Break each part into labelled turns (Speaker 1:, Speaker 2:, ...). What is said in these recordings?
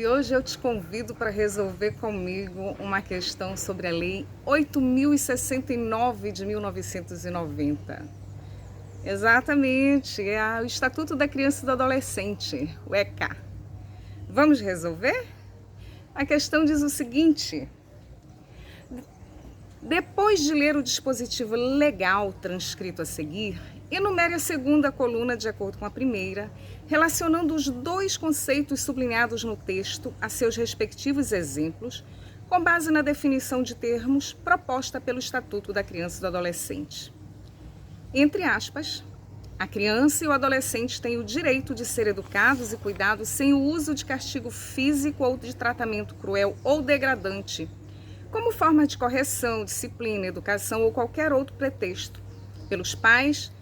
Speaker 1: e hoje eu te convido para resolver comigo uma questão sobre a Lei 8.069 de 1990. Exatamente, é o Estatuto da Criança e do Adolescente, o ECA. Vamos resolver? A questão diz o seguinte: depois de ler o dispositivo legal transcrito a seguir, enumere a segunda coluna de acordo com a primeira, relacionando os dois conceitos sublinhados no texto a seus respectivos exemplos, com base na definição de termos proposta pelo Estatuto da Criança e do Adolescente. Entre aspas, a criança e o adolescente têm o direito de ser educados e cuidados sem o uso de castigo físico ou de tratamento cruel ou degradante, como forma de correção, disciplina, educação ou qualquer outro pretexto, pelos pais,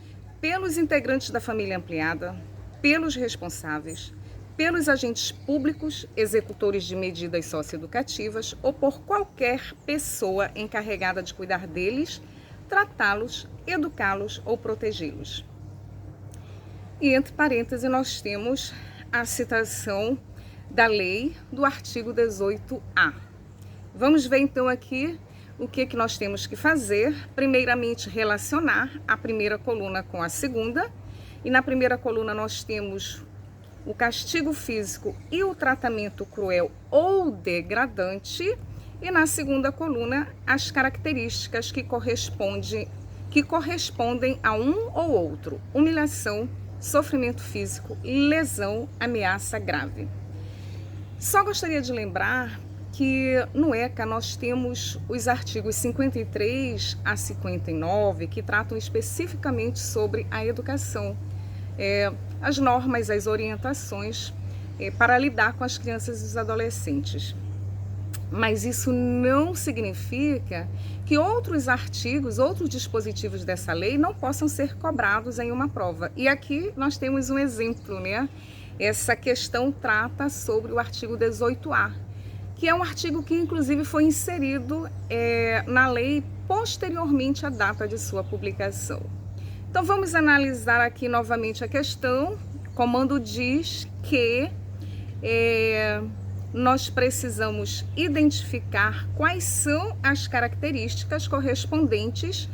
Speaker 1: pelos integrantes da família ampliada, pelos responsáveis, pelos agentes públicos, executores de medidas socioeducativas ou por qualquer pessoa encarregada de cuidar deles, tratá-los, educá-los ou protegê-los. E entre parênteses nós temos a citação da lei do artigo 18A. Vamos ver então aqui o que nós temos que fazer. Primeiramente, relacionar a primeira coluna com a segunda. E na primeira coluna nós temos o castigo físico e o tratamento cruel ou degradante. E na segunda coluna, as características que correspondem a um ou outro: humilhação, sofrimento físico, lesão, ameaça grave. Só gostaria de lembrar que no ECA nós temos os artigos 53 a 59, que tratam especificamente sobre a educação, as normas, as orientações para lidar com as crianças e os adolescentes. Mas isso não significa que outros artigos, outros dispositivos dessa lei não possam ser cobrados em uma prova. E aqui nós temos um exemplo, né? Essa questão trata sobre o artigo 18A, que é um artigo que inclusive foi inserido na lei posteriormente à data de sua publicação. Então vamos analisar aqui novamente a questão. O comando diz que nós precisamos identificar quais são as características correspondentes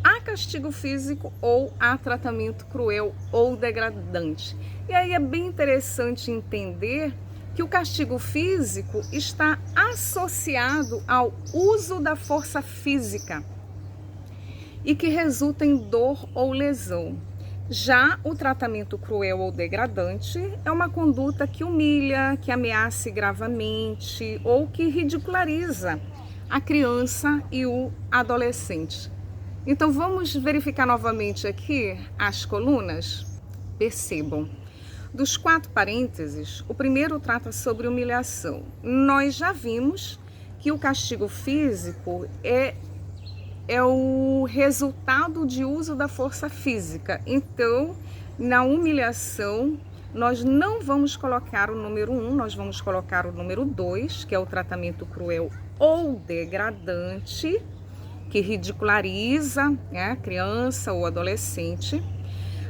Speaker 1: a castigo físico ou a tratamento cruel ou degradante. E aí é bem interessante entender que o castigo físico está associado ao uso da força física e que resulta em dor ou lesão. Já o tratamento cruel ou degradante é uma conduta que humilha, que ameaça gravemente ou que ridiculariza a criança e o adolescente. Então vamos verificar novamente aqui as colunas. Percebam. Dos 4 parênteses, o primeiro trata sobre humilhação. Nós já vimos que o castigo físico é o resultado de uso da força física. Então, na humilhação, nós não vamos colocar o número 1, nós vamos colocar o número 2, que é o tratamento cruel ou degradante, que ridiculariza a criança ou adolescente.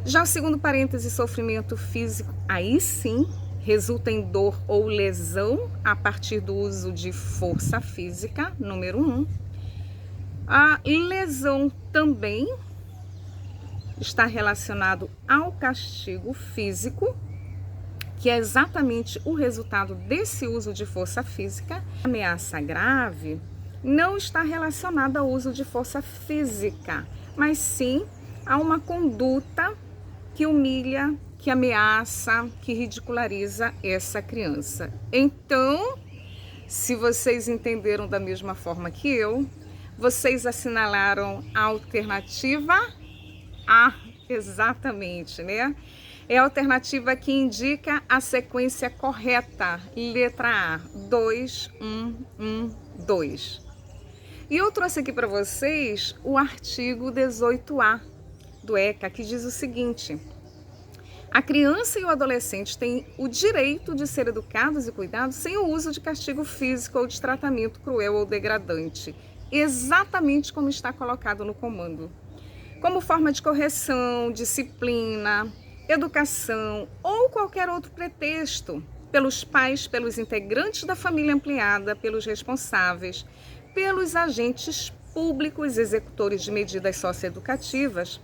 Speaker 1: Já o segundo parêntese, sofrimento físico, aí sim, resulta em dor ou lesão a partir do uso de força física, número 1. A lesão também está relacionado ao castigo físico, que é exatamente o resultado desse uso de força física. A ameaça grave não está relacionada ao uso de força física, mas sim a uma conduta que humilha, que ameaça, que ridiculariza essa criança. Então, se vocês entenderam da mesma forma que eu, vocês assinalaram a alternativa A, exatamente, né? É a alternativa que indica a sequência correta, letra A, 2, 1, 1, 2. E eu trouxe aqui para vocês o artigo 18A do ECA, que diz o seguinte: a criança e o adolescente têm o direito de ser educados e cuidados sem o uso de castigo físico ou de tratamento cruel ou degradante, exatamente como está colocado no comando, como forma de correção, disciplina, educação ou qualquer outro pretexto, pelos pais, pelos integrantes da família ampliada, pelos responsáveis, pelos agentes públicos, executores de medidas socioeducativas,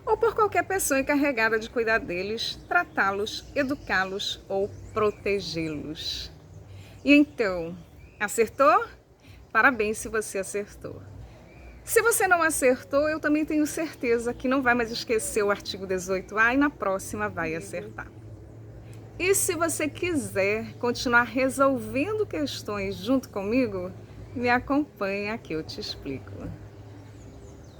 Speaker 1: ou por qualquer pessoa encarregada de cuidar deles, tratá-los, educá-los ou protegê-los. E então, acertou? Parabéns se você acertou. Se você não acertou, eu também tenho certeza que não vai mais esquecer o artigo 18A e na próxima vai acertar. E se você quiser continuar resolvendo questões junto comigo, me acompanha que eu te explico.